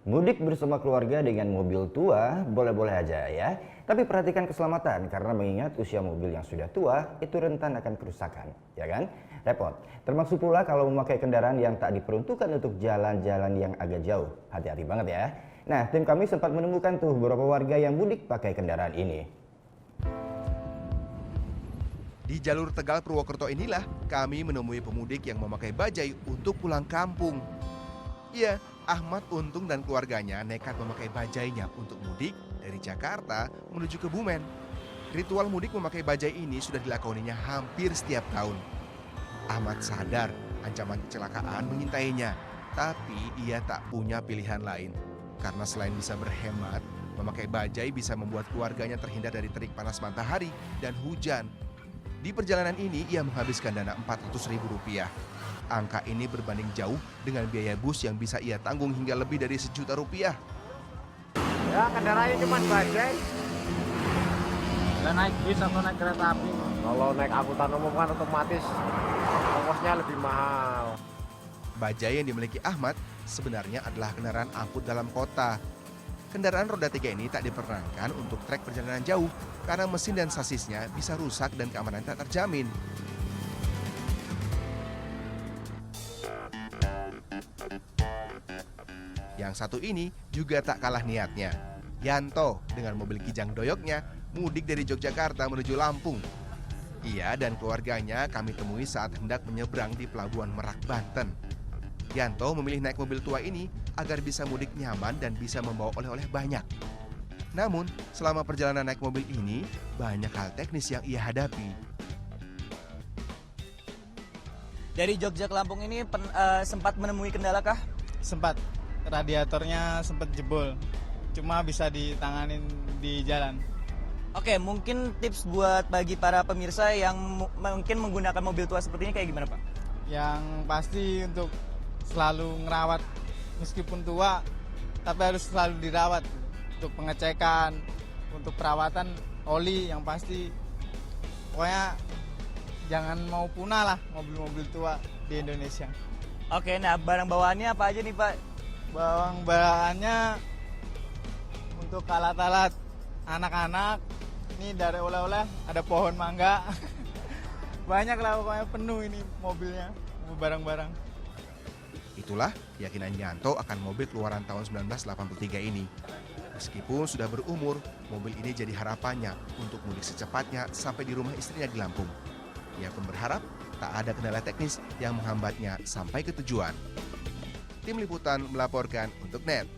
Mudik bersama keluarga dengan mobil tua boleh-boleh aja ya. Tapi perhatikan keselamatan karena mengingat usia mobil yang sudah tua itu rentan akan kerusakan, ya kan? Repot. Termasuk pula kalau memakai kendaraan yang tak diperuntukkan untuk jalan-jalan yang agak jauh. Hati-hati banget ya. Nah, tim kami sempat menemukan tuh beberapa warga yang mudik pakai kendaraan ini. Di jalur Tegal Purwokerto inilah kami menemui pemudik yang memakai bajai untuk pulang kampung. Iya, Ahmad Untung dan keluarganya nekat memakai bajainya untuk mudik dari Jakarta menuju Kebumen. Ritual mudik memakai bajai ini sudah dilakoninya hampir setiap tahun. Ahmad sadar ancaman kecelakaan mengintainya, tapi ia tak punya pilihan lain. Karena selain bisa berhemat, memakai bajai bisa membuat keluarganya terhindar dari terik panas matahari dan hujan. Di perjalanan ini ia menghabiskan dana Rp400.000. Angka ini berbanding jauh dengan biaya bus yang bisa ia tanggung hingga lebih dari Rp1.000.000. Ya, kendaraannya cuma bajai. Nggak naik bis atau naik kereta api. Kalau naik angkutan umum kan otomatis ongkosnya lebih mahal. Bajai yang dimiliki Ahmad sebenarnya adalah kendaraan angkut dalam kota. Kendaraan roda 3 ini tak diperuntukkan untuk trek perjalanan jauh karena mesin dan sasisnya bisa rusak dan keamanan tak terjamin. Yang satu ini juga tak kalah niatnya. Yanto dengan mobil kijang doyoknya mudik dari Yogyakarta menuju Lampung. Ia dan keluarganya kami temui saat hendak menyeberang di Pelabuhan Merak, Banten. Yanto memilih naik mobil tua ini agar bisa mudik nyaman dan bisa membawa oleh-oleh banyak. Namun, selama perjalanan naik mobil ini, banyak hal teknis yang ia hadapi. Dari Jogja ke Lampung ini sempat menemui kendala kah? Sempat, radiatornya sempat jebol, cuma bisa ditanganin di jalan. Oke, mungkin tips buat bagi para pemirsa yang mungkin menggunakan mobil tua seperti ini kayak gimana Pak? Yang pasti untuk selalu ngerawat meskipun tua, tapi harus selalu dirawat. Untuk pengecekan, untuk perawatan oli yang pasti. Pokoknya jangan mau punah lah mobil-mobil tua di Indonesia. Oke, nah barang bawaannya apa aja nih Pak? Barang bawaannya untuk alat-alat anak-anak. Ini dari oleh-oleh, ada pohon mangga. Banyak lah pokoknya penuh ini mobilnya, barang-barang. Itulah keyakinan Yanto akan mobil keluaran tahun 1983 ini. Meskipun sudah berumur, mobil ini jadi harapannya untuk mudik secepatnya sampai di rumah istrinya di Lampung. Ia pun berharap tak ada kendala teknis yang menghambatnya sampai ke tujuan. Tim Liputan melaporkan untuk NET.